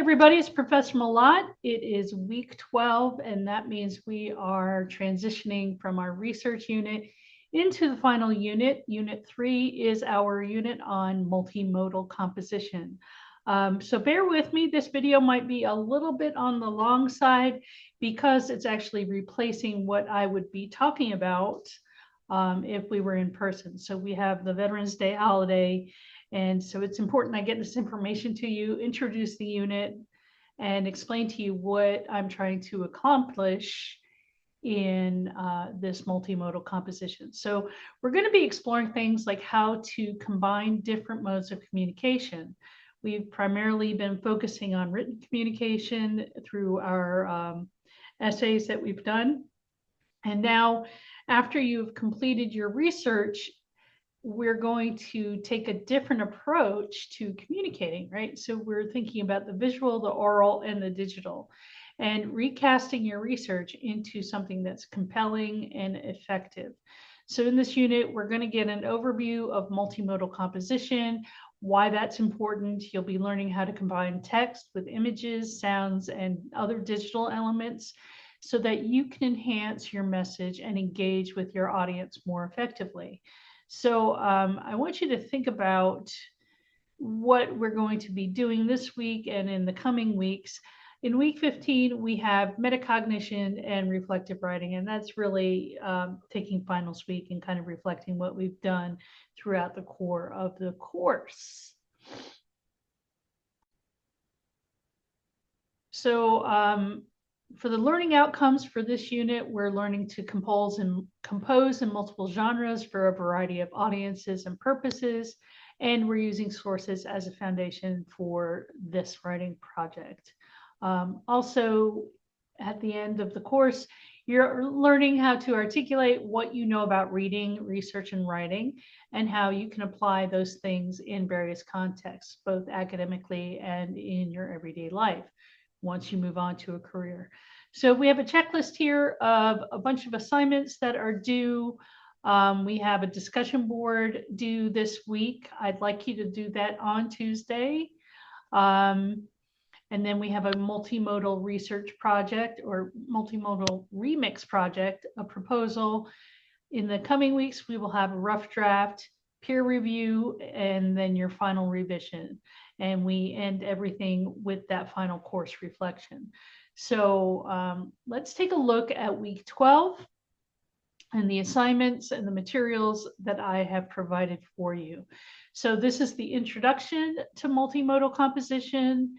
everybody, it's Professor Malat. It is week 12, and that means we are transitioning from our research unit into the final unit. Unit 3 is our unit on multimodal composition. So bear with me, this video might be a little bit on the long side because it's actually replacing what I would be talking about if we were in person. So we have the Veterans Day holiday, and so it's important I get this information to you, introduce the unit, and explain to you what I'm trying to accomplish in this multimodal composition. So we're going to be exploring things like how to combine different modes of communication. We've primarily been focusing on written communication through our essays that we've done. And now, after you've completed your research, we're going to take a different approach to communicating, right? So we're thinking about the visual, the oral, and the digital, and recasting your research into something that's compelling and effective. So in this unit, we're going to get an overview of multimodal composition, why that's important. You'll be learning how to combine text with images, sounds, and other digital elements so that you can enhance your message and engage with your audience more effectively. So I want you to think about what we're going to be doing this week and in the coming weeks. In week 15, we have metacognition and reflective writing, and that's really taking finals week and kind of reflecting what we've done throughout the core of the course. So for the learning outcomes for this unit, we're learning to compose in multiple genres for a variety of audiences and purposes, and we're using sources as a foundation for this writing project. Also, at the end of the course, you're learning how to articulate what you know about reading, research, and writing, and how you can apply those things in various contexts, both academically and in your everyday life, once you move on to a career. So we have a checklist here of a bunch of assignments that are due. We have a discussion board due this week. I'd like you to do that on Tuesday. And then we have a multimodal research project or multimodal remix project, a proposal. In the coming weeks, we will have a rough draft, peer review, and then your final revision. And we end everything with that final course reflection. So let's take a look at week 12 and the assignments and the materials that I have provided for you. So this is the introduction to multimodal composition.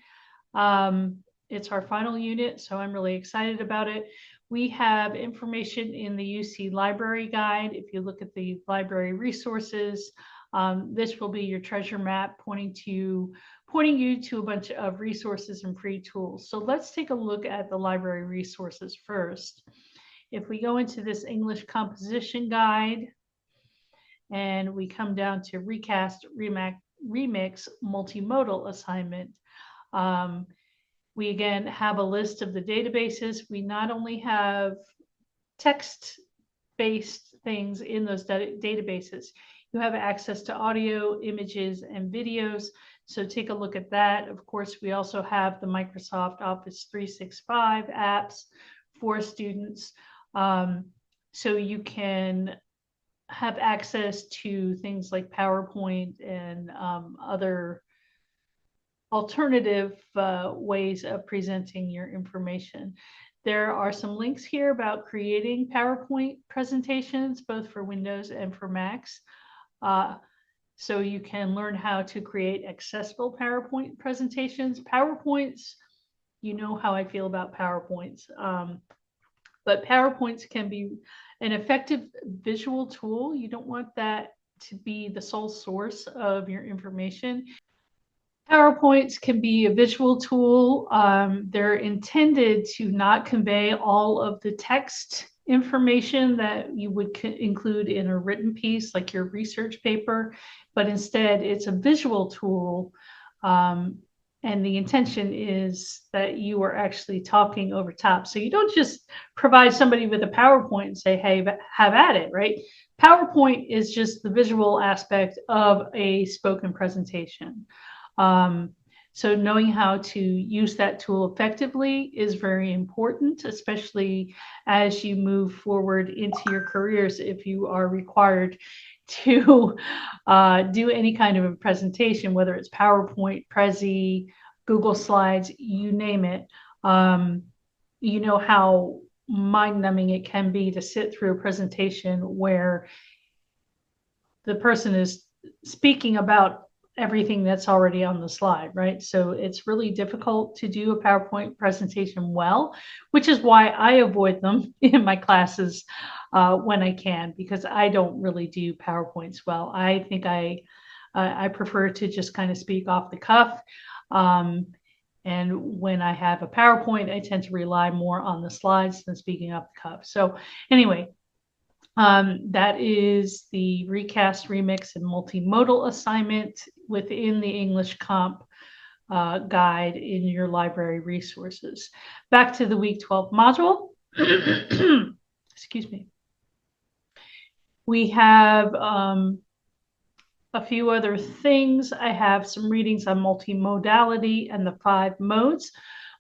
It's our final unit, so I'm really excited about it. We have information in the UC library guide. If you look at the library resources, this will be your treasure map pointing you to a bunch of resources and free tools. So let's take a look at the library resources first. If we go into this English composition guide and we come down to recast, remix, multimodal assignment, we again have a list of the databases. We not only have text-based things in those databases, you have access to audio, images, and videos. So take a look at that. Of course, we also have the Microsoft Office 365 apps for students. So you can have access to things like PowerPoint and other alternative ways of presenting your information. There are some links here about creating PowerPoint presentations, both for Windows and for Macs. So you can learn how to create accessible PowerPoint presentations. PowerPoints, you know how I feel about PowerPoints, but PowerPoints can be an effective visual tool. You don't want that to be the sole source of your information. PowerPoints can be a visual tool. They're intended to not convey all of the text information that you would include in a written piece like your research paper, but instead it's a visual tool. And the intention is that you are actually talking over top. So you don't just provide somebody with a PowerPoint and say, hey, have at it, right? PowerPoint is just the visual aspect of a spoken presentation. So knowing how to use that tool effectively is very important, especially as you move forward into your careers. If you are required to do any kind of a presentation, whether it's PowerPoint, Prezi, Google Slides, you name it, you know how mind-numbing it can be to sit through a presentation where the person is speaking about everything that's already on the slide, right? So it's really difficult to do a PowerPoint presentation well, which is why I avoid them in my classes when I can, because I don't really do PowerPoints well. I think I prefer to just kind of speak off the cuff. And when I have a PowerPoint, I tend to rely more on the slides than speaking off the cuff. So anyway, that is the recast, remix, and multimodal assignment within the English Comp guide in your library resources. Back to the week 12 module. Excuse me. We have a few other things. I have some readings on multimodality and the 5 modes.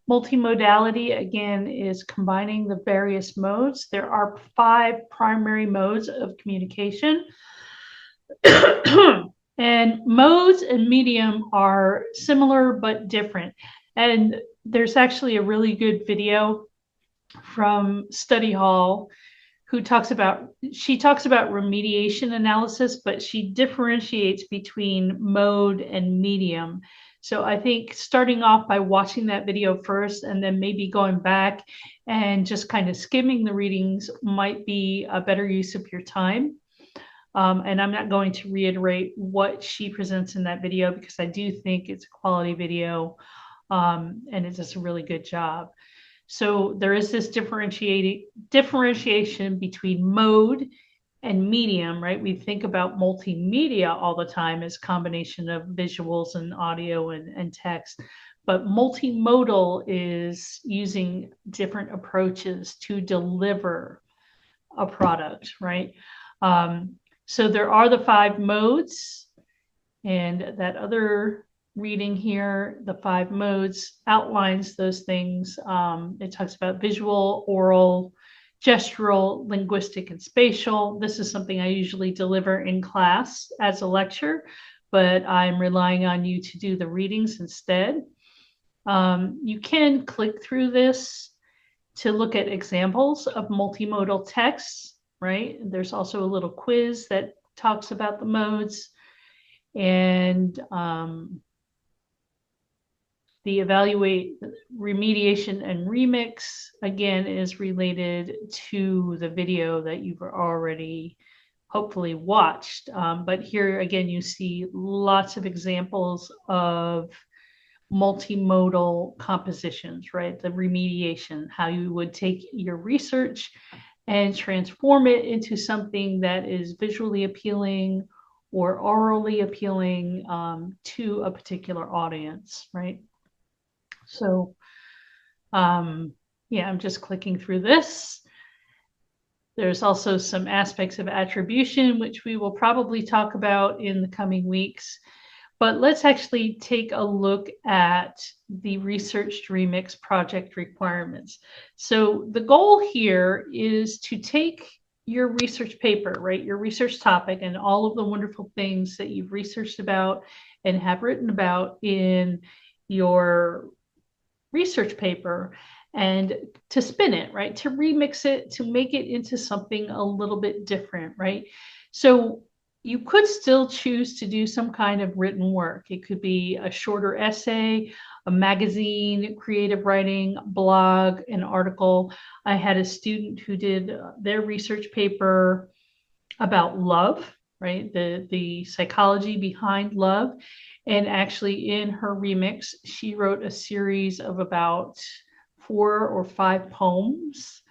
Multimodality, again, is combining the various modes. There are 5 primary modes of communication. And modes and medium are similar but different. And there's actually a really good video from Study Hall who talks about remediation analysis, but she differentiates between mode and medium. So I think starting off by watching that video first and then maybe going back and just kind of skimming the readings might be a better use of your time. And I'm not going to reiterate what she presents in that video because I do think it's a quality video and it does a really good job. So there is this differentiation between mode and medium, right? We think about multimedia all the time as a combination of visuals and audio and text, but multimodal is using different approaches to deliver a product, right? So there are the 5 modes, and that other reading here, the 5 modes, outlines those things. It talks about visual, oral, gestural, linguistic, and spatial. This is something I usually deliver in class as a lecture, but I'm relying on you to do the readings instead. You can click through this to look at examples of multimodal texts, right? There's also a little quiz that talks about the modes. And the evaluate, remediation, and remix, again, is related to the video that you've already hopefully watched. But here, again, you see lots of examples of multimodal compositions, right? The remediation, how you would take your research and transform it into something that is visually appealing or orally appealing to a particular audience, right? So, yeah, I'm just clicking through this. There's also some aspects of attribution, which we will probably talk about in the coming weeks. But let's actually take a look at the research remix project requirements. So the goal here is to take your research paper, right, your research topic, and all of the wonderful things that you've researched about and have written about in your research paper, and to spin it, right, to remix it, to make it into something a little bit different, right? So you could still choose to do some kind of written work. It could be a shorter essay, a magazine, creative writing, blog, an article. I had a student who did their research paper about love, right? The psychology behind love. And actually in her remix, she wrote a series of about 4 or 5 poems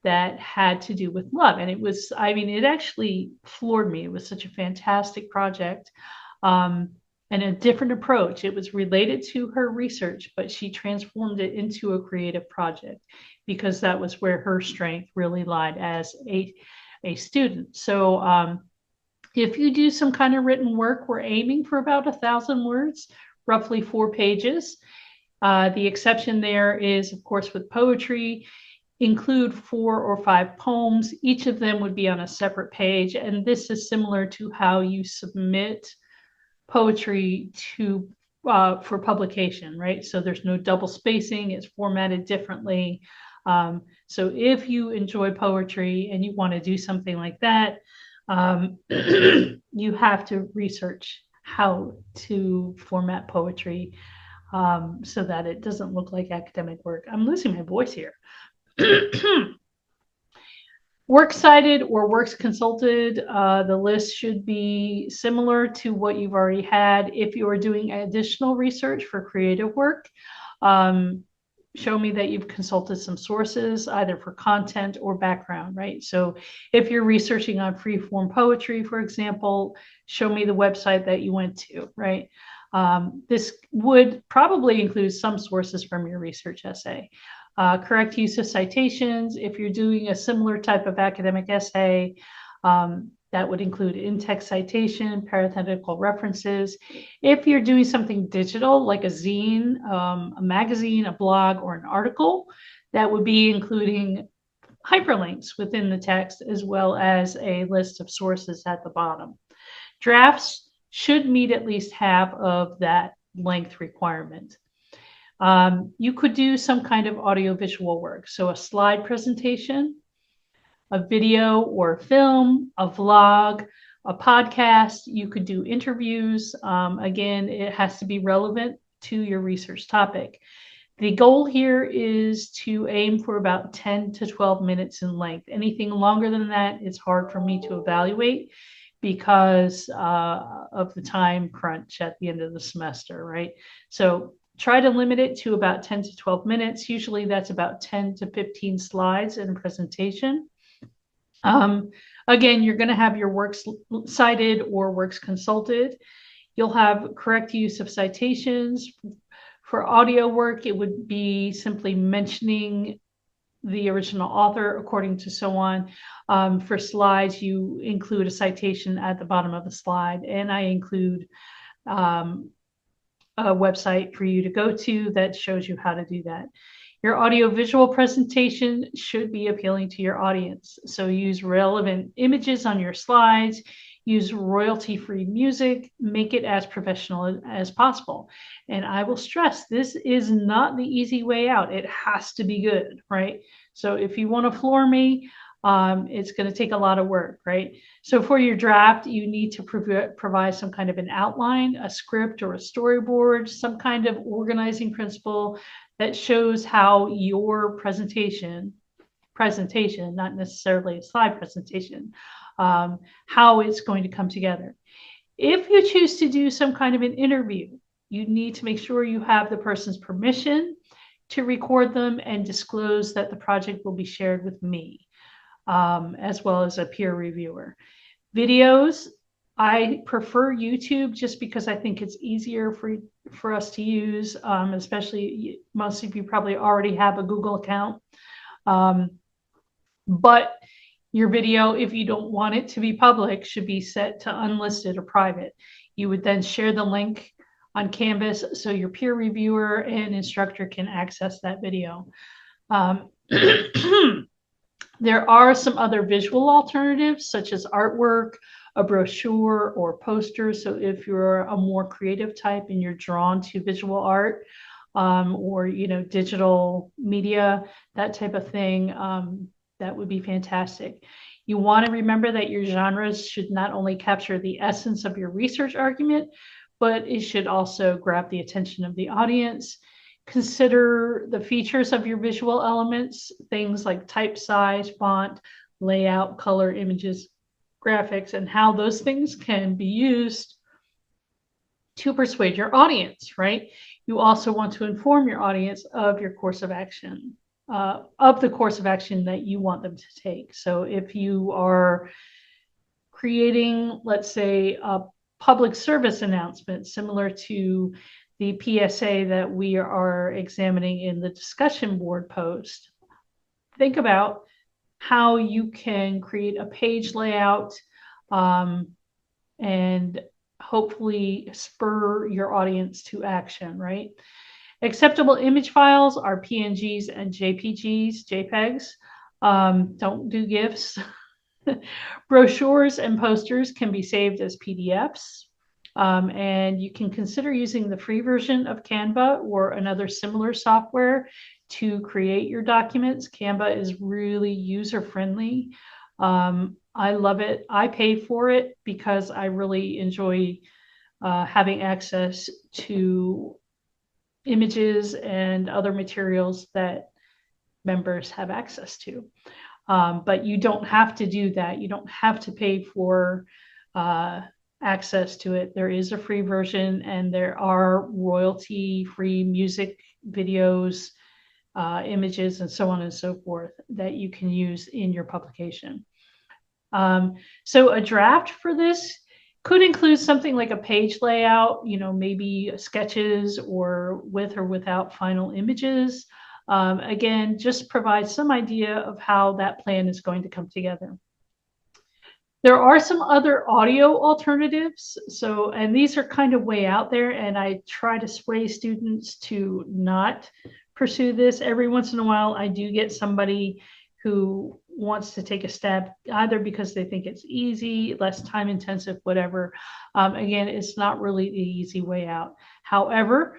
that had to do with love. And it was, I mean, it actually floored me. It was such a fantastic project and a different approach. It was related to her research, but she transformed it into a creative project because that was where her strength really lied as a student. So if you do some kind of written work, we're aiming for about 1,000 words. roughly 4 pages. The exception there is, of course, with poetry, include 4 or 5 poems. Each of them would be on a separate page, and this is similar to how you submit poetry to for publication, right? So there's no double spacing, it's formatted differently. So if you enjoy poetry and you want to do something like that, you have to research how to format poetry so that it doesn't look like academic work. I'm losing my voice here. Works cited or works consulted, the list should be similar to what you've already had. If you are doing additional research for creative work, show me that you've consulted some sources, either for content or background, right? So if you're researching on free-form poetry, for example, show me the website that you went to, right? This would probably include some sources from your research essay. Correct use of citations. If you're doing a similar type of academic essay, that would include in-text citation, parenthetical references. If you're doing something digital, like a zine, a magazine, a blog, or an article, that would be including hyperlinks within the text, as well as a list of sources at the bottom. Drafts should meet at least half of that length requirement. You could do some kind of audiovisual work. So a slide presentation, a video or a film, a vlog, a podcast. You could do interviews. Again, it has to be relevant to your research topic. The goal here is to aim for about 10 to 12 minutes in length. Anything longer than that, it's hard for me to evaluate because of the time crunch at the end of the semester, right? So try to limit it to about 10 to 12 minutes. Usually that's about 10 to 15 slides in a presentation. Again, you're going to have your works cited or works consulted. You'll have correct use of citations. For audio work, it would be simply mentioning the original author according to so on. For slides, you include a citation at the bottom of the slide, and I include a website for you to go to that shows you how to do that. Your audiovisual presentation should be appealing to your audience. So use relevant images on your slides, use royalty-free music, make it as professional as possible. And I will stress, this is not the easy way out. It has to be good, right? So if you want to floor me, it's going to take a lot of work, right? So for your draft, you need to provide some kind of an outline, a script or a storyboard, some kind of organizing principle that shows how your presentation, not necessarily a slide presentation, how it's going to come together. If you choose to do some kind of an interview, you need to make sure you have the person's permission to record them and disclose that the project will be shared with me, as well as a peer reviewer. Videos, I prefer YouTube just because I think it's easier for us to use, especially most of you probably already have a Google account. But your video, if you don't want it to be public, should be set to unlisted or private. You would then share the link on Canvas so your peer reviewer and instructor can access that video. There are some other visual alternatives, such as artwork, a brochure, or posters. So if you're a more creative type and you're drawn to visual art, or digital media, that type of thing, that would be fantastic. You want to remember that your genres should not only capture the essence of your research argument, but it should also grab the attention of the audience. Consider the features of your visual elements, things like type size, font, layout, color, images, graphics, and how those things can be used to persuade your audience, right? You also want to inform your audience of your course of action, of the course of action that you want them to take. So if you are creating, let's say, a public service announcement similar to the PSA that we are examining in the discussion board post, think about how you can create a page layout and hopefully spur your audience to action, right? Acceptable image files are PNGs and JPEGs. Don't do GIFs. Brochures and posters can be saved as PDFs. And you can consider using the free version of Canva or another similar software to create your documents. Canva is really user-friendly. I love it. I pay for it because I really enjoy having access to images and other materials that members have access to. But you don't have to do that. You don't have to pay for access to it. There is a free version, and there are royalty-free music videos, images, and so on and so forth that you can use in your publication. So a draft for this could include something like a page layout, maybe sketches or with or without final images. Again, just provide some idea of how that plan is going to come together. There are some other audio alternatives. And these are kind of way out there, and I try to sway students to not pursue this. Every once in a while, I do get somebody who wants to take a step, either because they think it's easy, less time intensive, whatever. Again, it's not really the easy way out. However,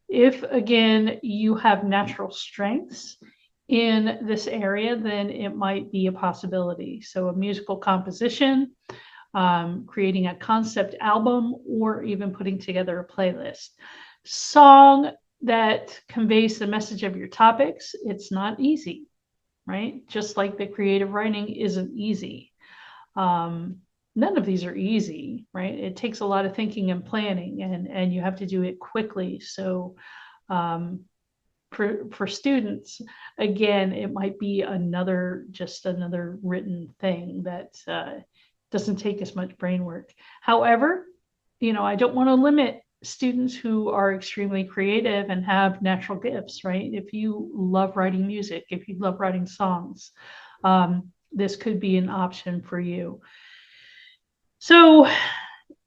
if, again, you have natural strengths in this area, then it might be a possibility. So a musical composition, creating a concept album, or even putting together a playlist. Song that conveys the message of your topics, it's not easy, right? Just like the creative writing isn't easy. None of these are easy, right? It takes a lot of thinking and planning, and you have to do it quickly. So for students, again, it might be just another written thing that doesn't take as much brain work. However, I don't want to limit students who are extremely creative and have natural gifts, right? If you love writing music, if you love writing songs, this could be an option for you. So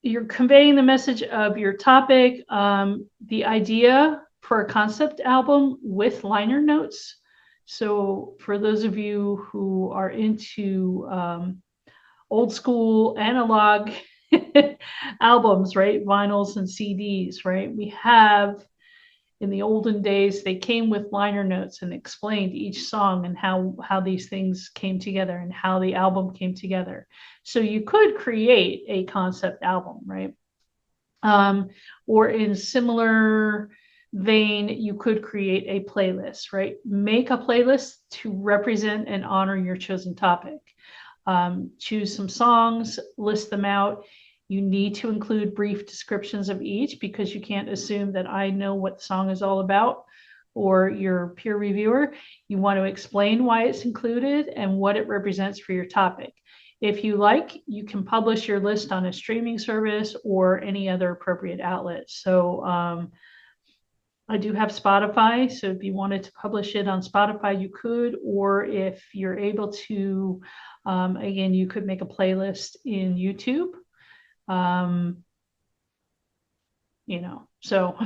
you're conveying the message of your topic, the idea for a concept album with liner notes. So for those of you who are into old school analog albums, right? Vinyls and CDs, right? We have, in the olden days, they came with liner notes and explained each song and how these things came together and how the album came together. So you could create a concept album, right? Or in similar vein, you could create a playlist, right? Make a playlist to represent and honor your chosen topic. Choose some songs, list them out. You need to include brief descriptions of each, because you can't assume that I know what the song is all about, or your peer reviewer. You want to explain why it's included and what it represents for your topic. If you like, you can publish your list on a streaming service or any other appropriate outlet. So I do have Spotify, so if you wanted to publish it on Spotify, you could, or if you're able to, again, you could make a playlist in YouTube. So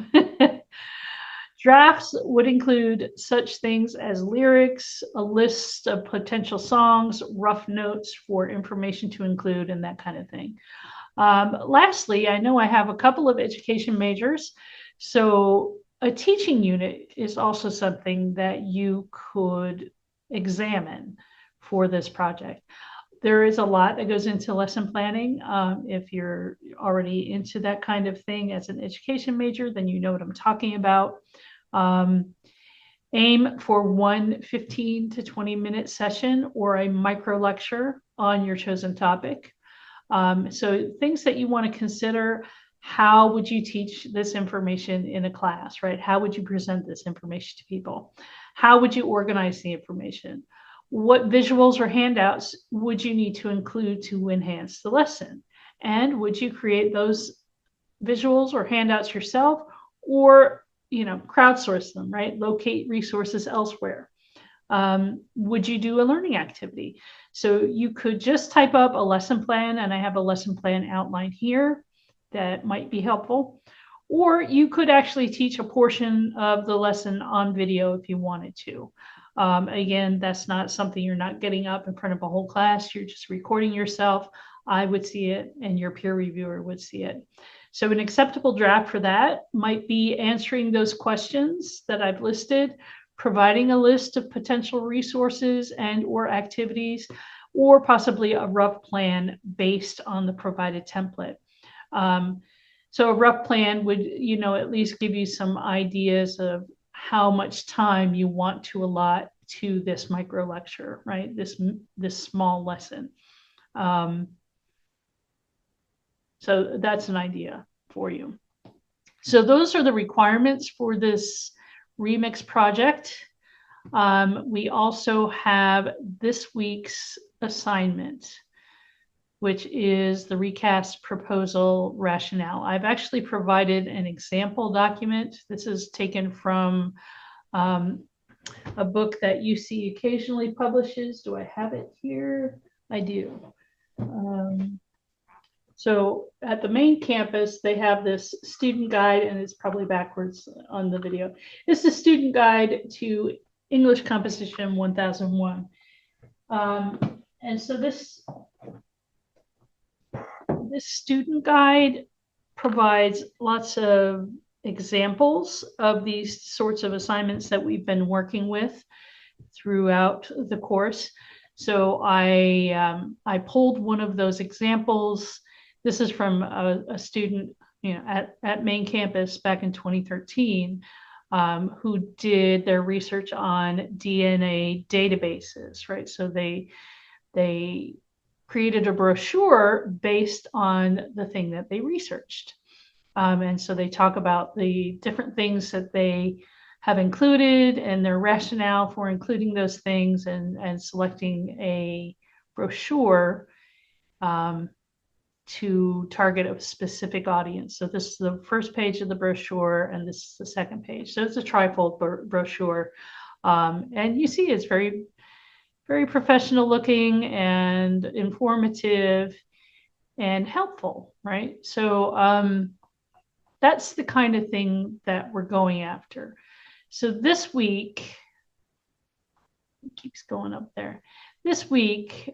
drafts would include such things as lyrics, a list of potential songs, rough notes for information to include, and that kind of thing. Lastly, I know I have a couple of education majors, so a teaching unit is also something that you could examine for this project. There is a lot that goes into lesson planning. If you're already into that kind of thing as an education major, then you know what I'm talking about. Aim for one 15 to 20-minute session or a micro lecture on your chosen topic. So things that you want to consider: how would you teach this information in a class, right? How would you present this information to people? How would you organize the information? What visuals or handouts would you need to include to enhance the lesson? And would you create those visuals or handouts yourself, or crowdsource them, right? Locate resources elsewhere. Would you do a learning activity? So you could just type up a lesson plan, and I have a lesson plan outline here. that might be helpful. Or you could actually teach a portion of the lesson on video if you wanted to. Again, that's not something you're not getting up in front of a whole class. You're just recording yourself. I would see it and your peer reviewer would see it. So an acceptable draft for that might be answering those questions that I've listed, providing a list of potential resources and or activities, or possibly a rough plan based on the provided template. So a rough plan would, at least give you some ideas of how much time you want to allot to this micro lecture, right? This small lesson. So that's an idea for you. So those are the requirements for this remix project. We also have this week's assignment, which is the recast proposal rationale. I've actually provided an example document. This is taken from a book that UC occasionally publishes. Do I have it here? I do. So at the main campus, they have this student guide, and it's probably backwards on the video. It's the student guide to English Composition 1001. And so this student guide provides lots of examples of these sorts of assignments that we've been working with throughout the course. So I pulled one of those examples. This is from a student, at main campus back in 2013, who did their research on DNA databases, right? So they created a brochure based on the thing that they researched. And so they talk about the different things that they have included and their rationale for including those things and selecting a brochure to target a specific audience. So this is the first page of the brochure, and this is the second page. So it's a trifold brochure. And you see it's very, very professional looking and informative and helpful, right? So that's the kind of thing that we're going after. So this week, it keeps going up there. This week,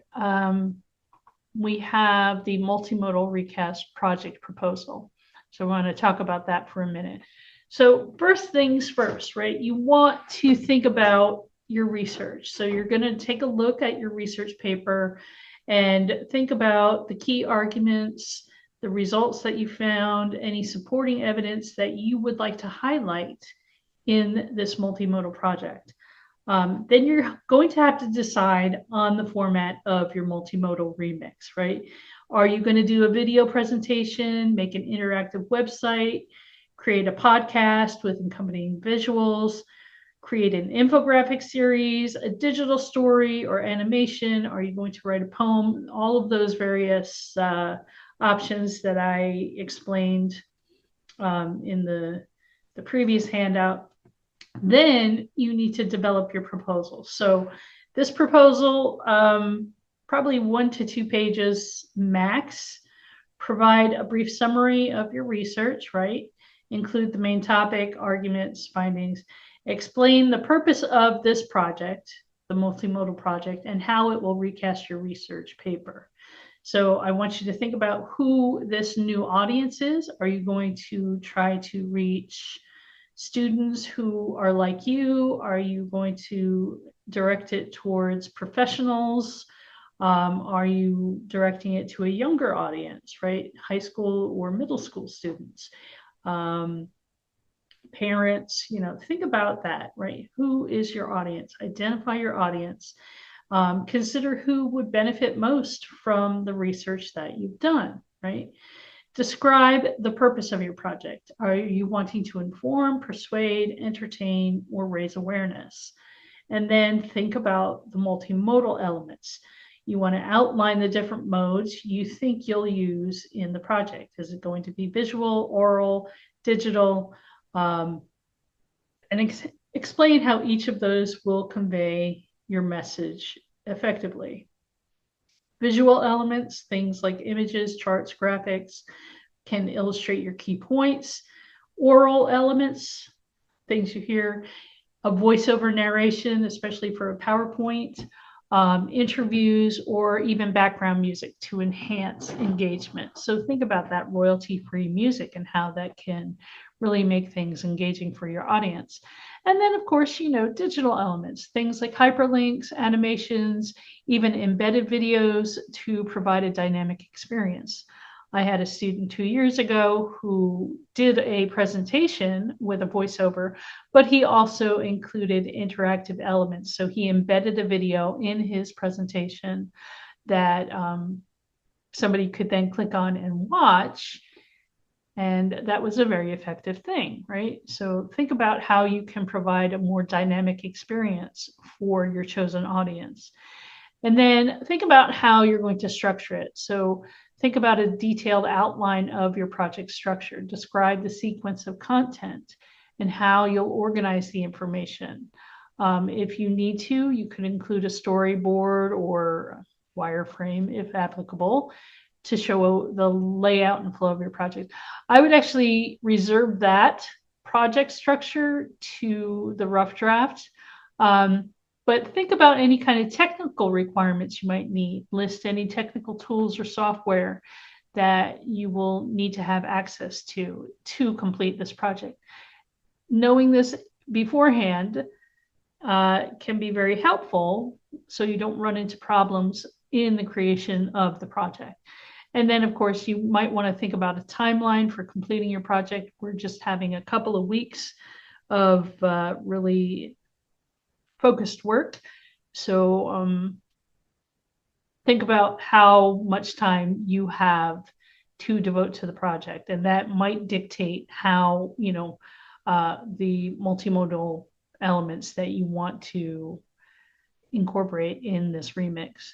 we have the multimodal recast project proposal. So I want to talk about that for a minute. So first things first, right? You want to think about your research. So you're going to take a look at your research paper and think about the key arguments, the results that you found, any supporting evidence that you would like to highlight in this multimodal project. Then you're going to have to decide on the format of your multimodal remix, right? Are you going to do a video presentation, make an interactive website, create a podcast with accompanying visuals, create an infographic series, a digital story or animation? Are you going to write a poem? All of those various options that I explained in the previous handout. Then you need to develop your proposal. So this proposal, probably 1 to 2 pages max. Provide a brief summary of your research, right? Include the main topic, arguments, findings. Explain the purpose of this project, the multimodal project, and how it will recast your research paper. So I want you to think about who this new audience is. Are you going to try to reach students who are like you? Are you going to direct it towards professionals? Are you directing it to a younger audience, right? High school or middle school students? Parents, think about that, right? Who is your audience? Identify your audience. Consider who would benefit most from the research that you've done, right? Describe the purpose of your project. Are you wanting to inform, persuade, entertain, or raise awareness? And then think about the multimodal elements. You want to outline the different modes you think you'll use in the project. Is it going to be visual, oral, digital? And explain how each of those will convey your message effectively. Visual elements, things like images, charts, graphics, can illustrate your key points, oral elements, things you hear, a voiceover narration, especially for a PowerPoint, interviews, or even background music to enhance engagement. So think about that royalty-free music and how that can really make things engaging for your audience. And then, of course, digital elements, things like hyperlinks, animations, even embedded videos to provide a dynamic experience. I had a student 2 years ago who did a presentation with a voiceover, but he also included interactive elements. So he embedded a video in his presentation that somebody could then click on and watch. And that was a very effective thing, right? So think about how you can provide a more dynamic experience for your chosen audience. And then think about how you're going to structure it. So think about a detailed outline of your project structure. Describe the sequence of content and how you'll organize the information. If you need to, you could include a storyboard or wireframe, if applicable, to show the layout and flow of your project. I would actually reserve that project structure to the rough draft. But think about any kind of technical requirements you might need. List any technical tools or software that you will need to have access to complete this project. Knowing this beforehand can be very helpful so you don't run into problems in the creation of the project. And then, of course, you might want to think about a timeline for completing your project. We're just having a couple of weeks of really focused work. So think about how much time you have to devote to the project, and that might dictate how, the multimodal elements that you want to incorporate in this remix.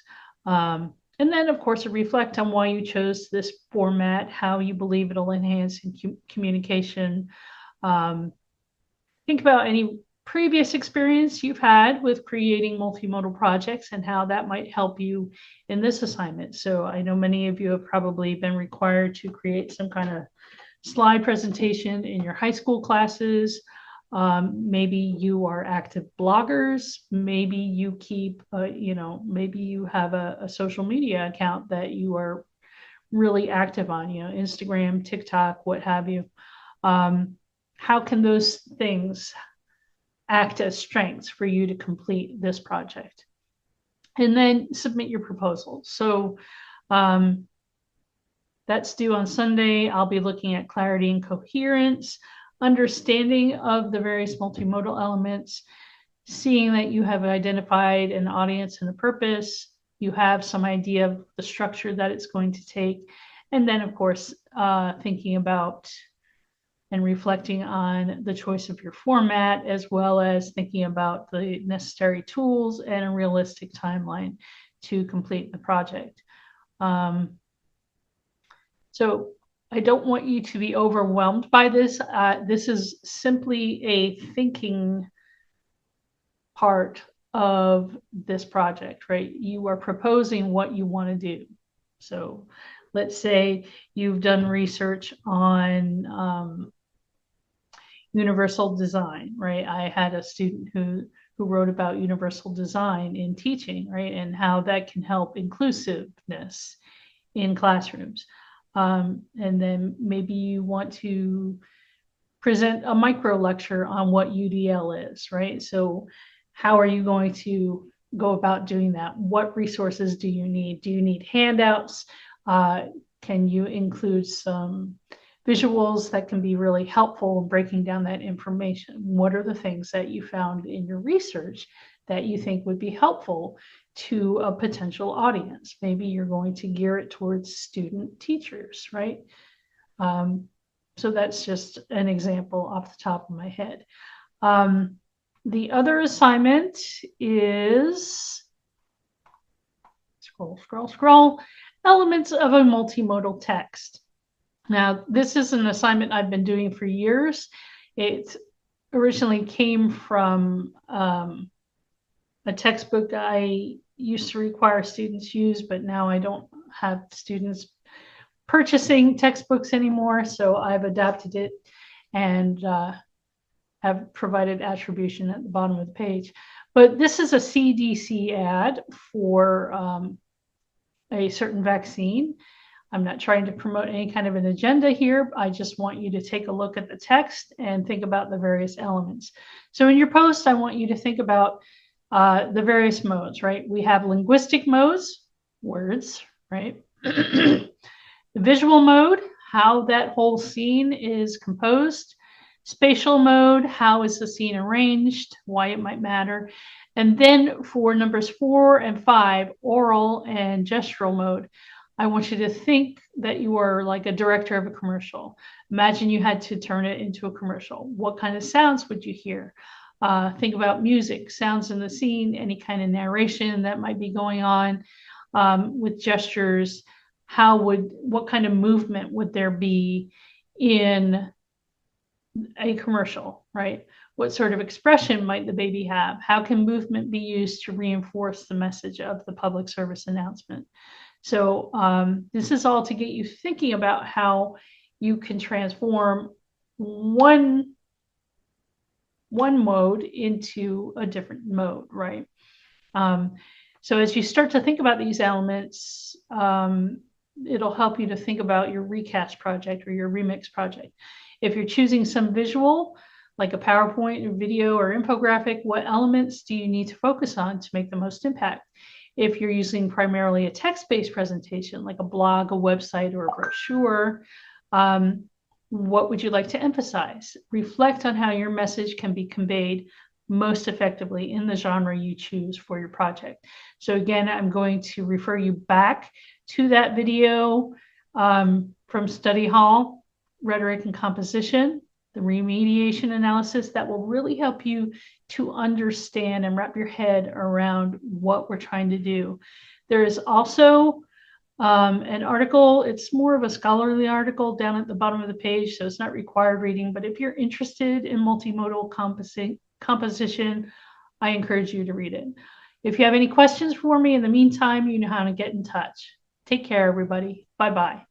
And then, of course, reflect on why you chose this format, how you believe it'll enhance communication. Think about any previous experience you've had with creating multimodal projects and how that might help you in this assignment. So I know many of you have probably been required to create some kind of slide presentation in your high school classes. Maybe you are active bloggers. Maybe you keep, maybe you have a social media account that you are really active on, Instagram, TikTok, what have you. How can those things act as strengths for you to complete this project? And then submit your proposal. So that's due on Sunday. I'll be looking at clarity and coherence, understanding of the various multimodal elements, seeing that you have identified an audience and a purpose, you have some idea of the structure that it's going to take, and then, of course, thinking about and reflecting on the choice of your format, as well as thinking about the necessary tools and a realistic timeline to complete the project. So I don't want you to be overwhelmed by this. This is simply a thinking part of this project, right? You are proposing what you want to do. So let's say you've done research on universal design, right? I had a student who wrote about universal design in teaching, right? And how that can help inclusiveness in classrooms. And then maybe you want to present a micro lecture on what UDL is, right? So how are you going to go about doing that? What resources do you need? Do you need handouts? Can you include some visuals that can be really helpful in breaking down that information? What are the things that you found in your research that you think would be helpful to a potential audience? Maybe you're going to gear it towards student teachers, right? So that's just an example off the top of my head. The other assignment is, scroll, elements of a multimodal text. Now, this is an assignment I've been doing for years. It originally came from a textbook I used to require students use, but now I don't have students purchasing textbooks anymore, so I've adapted it and have provided attribution at the bottom of the page. But this is a CDC ad for a certain vaccine. I'm not trying to promote any kind of an agenda here. I just want you to take a look at the text and think about the various elements. So in your post, I want you to think about the various modes, right? We have linguistic modes, words, right? The visual mode, how that whole scene is composed. Spatial mode, how is the scene arranged, why it might matter. And then for numbers 4 and 5, oral and gestural mode, I want you to think that you are like a director of a commercial. Imagine you had to turn it into a commercial. What kind of sounds would you hear? Think about music, sounds in the scene, any kind of narration that might be going on with gestures. What kind of movement would there be in a commercial, right? What sort of expression might the baby have? How can movement be used to reinforce the message of the public service announcement? So this is all to get you thinking about how you can transform one mode into a different mode, right? So as you start to think about these elements, it'll help you to think about your recast project or your remix project. If you're choosing some visual, like a PowerPoint or video or infographic, what elements do you need to focus on to make the most impact? If you're using primarily a text-based presentation, like a blog, a website, or a brochure, what would you like to emphasize? Reflect on how your message can be conveyed most effectively in the genre you choose for your project. So again, I'm going to refer you back to that video from Study Hall, Rhetoric and Composition, the remediation analysis that will really help you to understand and wrap your head around what we're trying to do. There is also an article, it's more of a scholarly article down at the bottom of the page, so it's not required reading, but if you're interested in multimodal composition, I encourage you to read it. If you have any questions for me in the meantime, you know how to get in touch. Take care, everybody. Bye-bye.